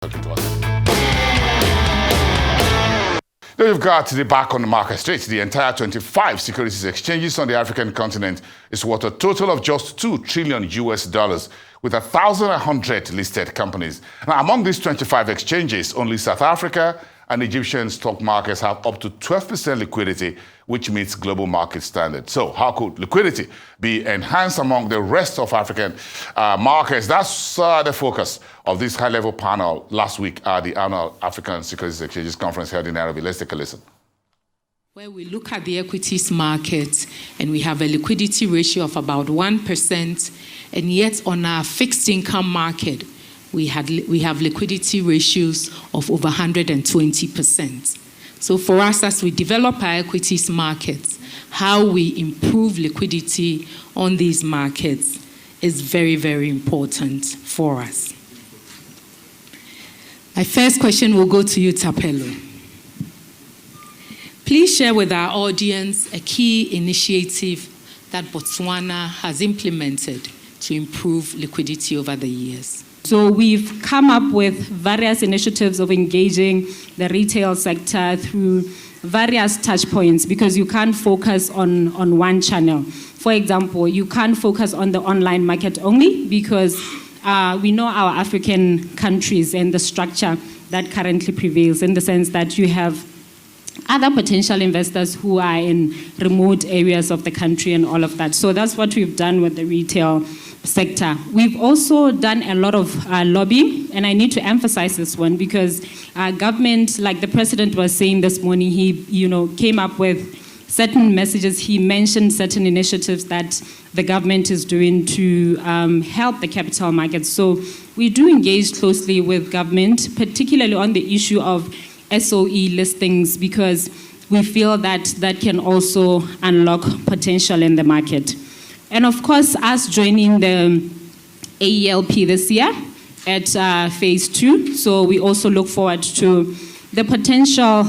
talking to us. Now you've got the back on the market straight. The entire 25 securities exchanges on the African continent is worth a total of just $2 trillion with 1,100 listed companies. Now, among these 25 exchanges, only South Africa and Egyptian stock markets have up to 12% liquidity, which meets global market standards. So how could liquidity be enhanced among the rest of African markets? That's the focus of this high-level panel last week at the annual African Securities Exchanges Conference held in Nairobi. Let's take a listen. Where we look at the equities market and we have a liquidity ratio of about 1%, and yet on our fixed income market, we have liquidity ratios of over 120%. So for us, as we develop our equities markets, how we improve liquidity on these markets is very, very important for us. My first question will go to you, Tapelo. Please share with our audience a key initiative that Botswana has implemented to improve liquidity over the years. So we've come up with various initiatives of engaging the retail sector through various touch points, because you can't focus on one channel. For example, you can't focus on the online market only, because we know our African countries and the structure that currently prevails, in the sense that you have other potential investors who are in remote areas of the country and all of that. So that's what we've done with the retail sector. We've also done a lot of lobbying, and I need to emphasize this one, because government, like the president was saying this morning, he came up with certain messages. He mentioned certain initiatives that the government is doing to help the capital markets. So we do engage closely with government, particularly on the issue of SOE listings, because we feel that that can also unlock potential in the market. And of course, us joining the AELP this year at phase 2, so we also look forward to the potential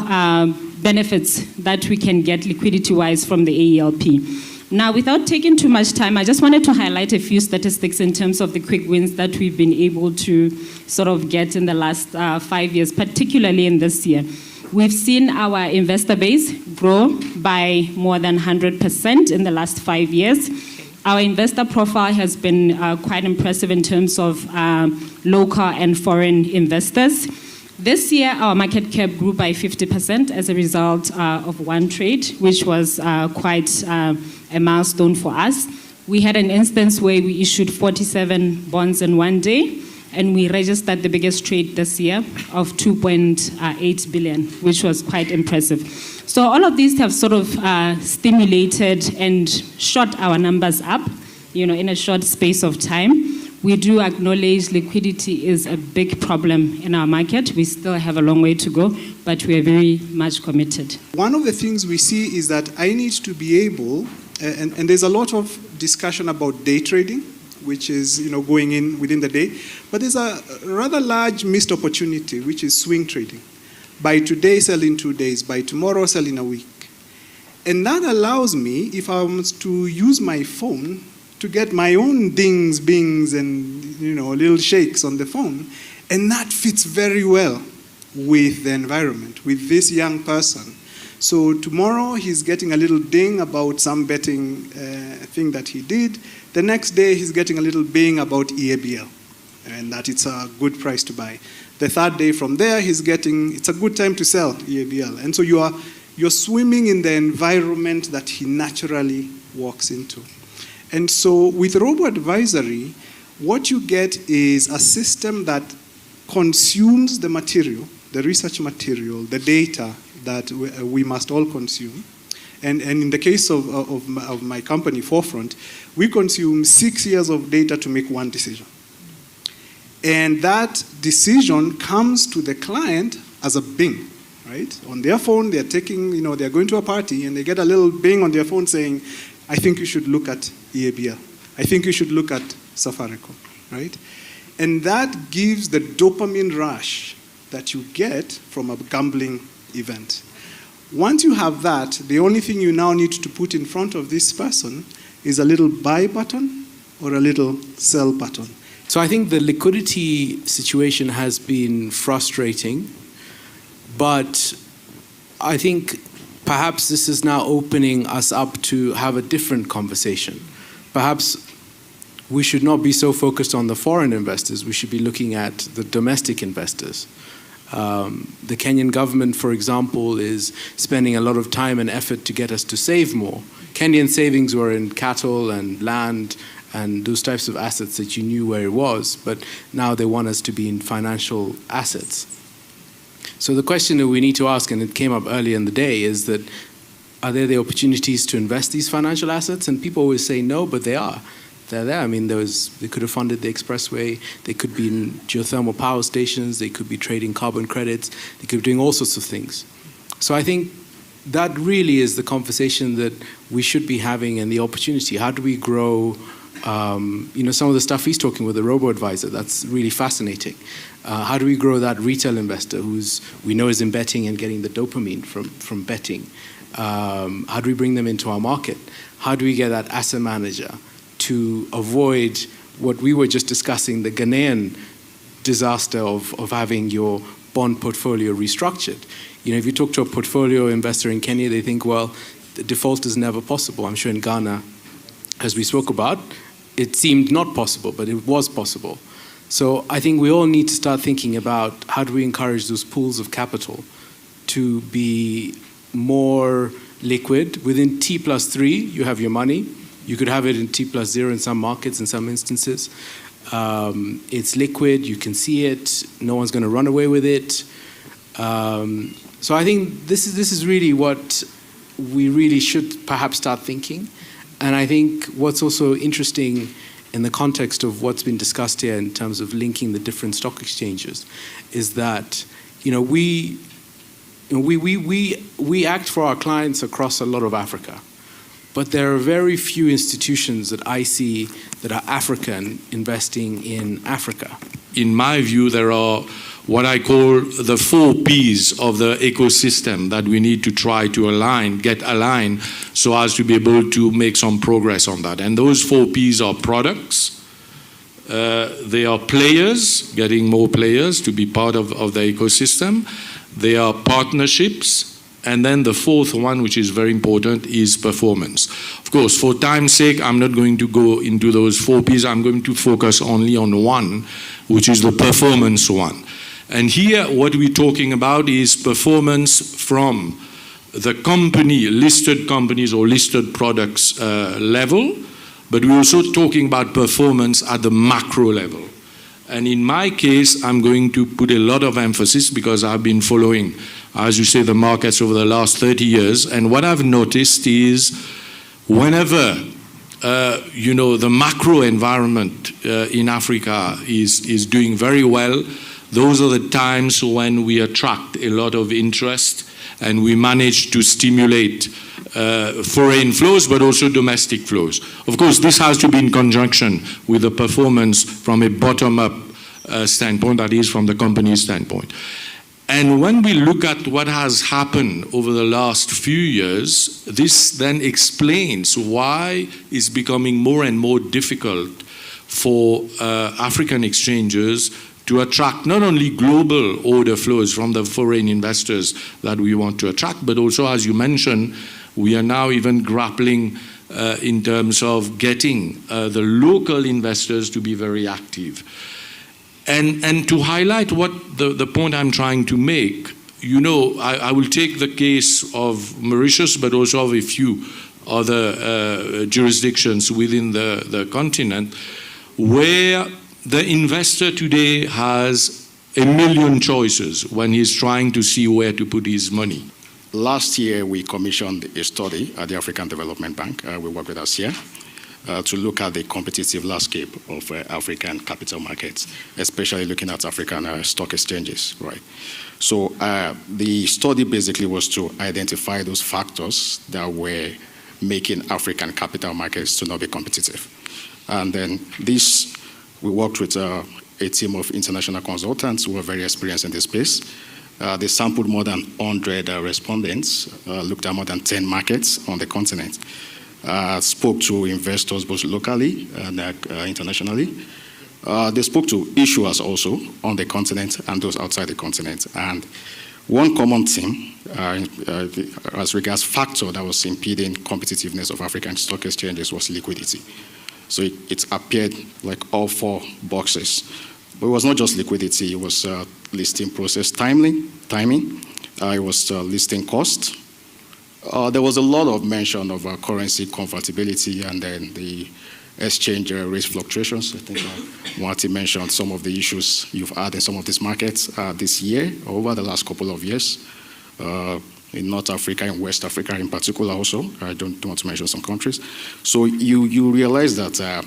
benefits that we can get liquidity-wise from the AELP. Now, without taking too much time, I just wanted to highlight a few statistics in terms of the quick wins that we've been able to sort of get in the last 5 years, particularly in this year. We've seen our investor base grow by more than 100% in the last 5 years. Our investor profile has been quite impressive in terms of local and foreign investors. This year, our market cap grew by 50% as a result of one trade, which was quite a milestone for us. We had an instance where we issued 47 bonds in one day, and we registered the biggest trade this year of 2.8 billion, which was quite impressive. So all of these have sort of stimulated and shot our numbers up, in a short space of time. We do acknowledge liquidity is a big problem in our market. We still have a long way to go, but we are very much committed. One of the things we see is that I need to be able, and there's a lot of discussion about day trading, which is going in within the day, but there's a rather large missed opportunity, which is swing trading. Buy today, sell in 2 days. Buy tomorrow, sell in a week. And that allows me, if I was to use my phone, to get my own dings, bings, and little shakes on the phone. And that fits very well with the environment, with this young person. So tomorrow he's getting a little ding about some betting thing that he did. The next day he's getting a little bing about EABL, and that it's a good price to buy. The third day from there, it's a good time to sell EABL. And so you're swimming in the environment that he naturally walks into. And so with robo-advisory, what you get is a system that consumes the material, the research material, the data that we must all consume. And in the case of my company, Forefront, we consume 6 years of data to make one decision. And that decision comes to the client as a bing, right? On their phone, they're they're going to a party and they get a little bing on their phone saying, I think you should look at EABL. I think you should look at Safaricom, right? And that gives the dopamine rush that you get from a gambling event. Once you have that, the only thing you now need to put in front of this person is a little buy button or a little sell button. So I think the liquidity situation has been frustrating, but I think perhaps this is now opening us up to have a different conversation. Perhaps we should not be so focused on the foreign investors. We should be looking at the domestic investors. The Kenyan government, for example, is spending a lot of time and effort to get us to save more. Kenyan savings were in cattle and land and those types of assets that you knew where it was, but now they want us to be in financial assets. So the question that we need to ask, and it came up earlier in the day, is that are there the opportunities to invest these financial assets? And people always say no, but they are. They're there. I mean, they could have funded the expressway, they could be in geothermal power stations, they could be trading carbon credits, they could be doing all sorts of things. So I think that really is the conversation that we should be having, and the opportunity. How do we grow, some of the stuff he's talking with the robo-advisor, that's really fascinating. How do we grow that retail investor we know is in betting and getting the dopamine from betting? How do we bring them into our market? How do we get that asset manager to avoid what we were just discussing, the Ghanaian disaster of having your bond portfolio restructured? If you talk to a portfolio investor in Kenya, they think, well, the default is never possible. I'm sure in Ghana, as we spoke about, it seemed not possible, but it was possible. So I think we all need to start thinking about how do we encourage those pools of capital to be more liquid. Within T+3, you have your money. You could have it in T+0 in some markets, in some instances. It's liquid, you can see it, no one's going to run away with it. So I think this is really what we really should perhaps start thinking. And I think what's also interesting in the context of what's been discussed here in terms of linking the different stock exchanges is that we act for our clients across a lot of Africa, but there are very few institutions that I see that are African investing in Africa. In my view, there are what I call the 4 Ps of the ecosystem that we need to try to get aligned so as to be able to make some progress on that. And those 4 Ps are products, they are players, getting more players to be part of the ecosystem, they are partnerships, and then the 4th one, which is very important, is performance. Of course, for time's sake, I'm not going to go into those 4 Ps. I'm going to focus only on one, which is the performance one. And here, what we're talking about is performance from the company, listed companies or listed products level, but we're also talking about performance at the macro level. And in my case, I'm going to put a lot of emphasis because I've been following, as you say, the markets over the last 30 years. And what I've noticed is whenever, the macro environment in Africa is doing very well, those are the times when we attract a lot of interest and we manage to stimulate foreign flows, but also domestic flows. Of course, this has to be in conjunction with the performance from a bottom-up standpoint, that is, from the company's standpoint. And when we look at what has happened over the last few years, this then explains why it's becoming more and more difficult for African exchanges to attract not only global order flows from the foreign investors that we want to attract, but also, as you mentioned, we are now even grappling in terms of getting the local investors to be very active. And to highlight what the point I'm trying to make, I will take the case of Mauritius, but also of a few other jurisdictions within the continent, where the investor today has a million choices when he's trying to see where to put his money. Last year, we commissioned a study at the African Development Bank. We work with Asea to look at the competitive landscape of African capital markets, especially looking at African stock exchanges, right? So the study basically was to identify those factors that were making African capital markets to not be competitive. And then we worked with a team of international consultants who are very experienced in this space. They sampled more than 100 respondents, looked at more than 10 markets on the continent, spoke to investors both locally and internationally, They spoke to issuers also on the continent and those outside the continent. And one common theme as regards factor that was impeding competitiveness of African stock exchanges was liquidity. So it appeared like all 4 boxes. But it was not just liquidity, it was listing process timing, it was listing cost. There was a lot of mention of currency convertibility and then the exchange rate fluctuations. I think Martin mentioned some of the issues you've had in some of these markets this year, over the last couple of years, in North Africa and West Africa in particular also. I don't want to mention some countries. So you realize that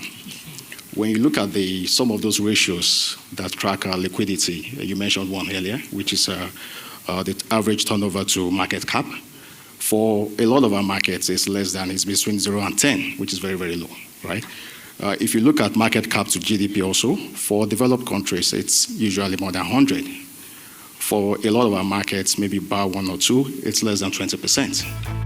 when you look at some of those ratios that track liquidity, you mentioned one earlier, which is the average turnover to market cap. For a lot of our markets, it's between 0 and 10, which is very, very low, right? If you look at market cap to GDP also, for developed countries, it's usually more than 100. For a lot of our markets, maybe bar 1 or 2, it's less than 20%.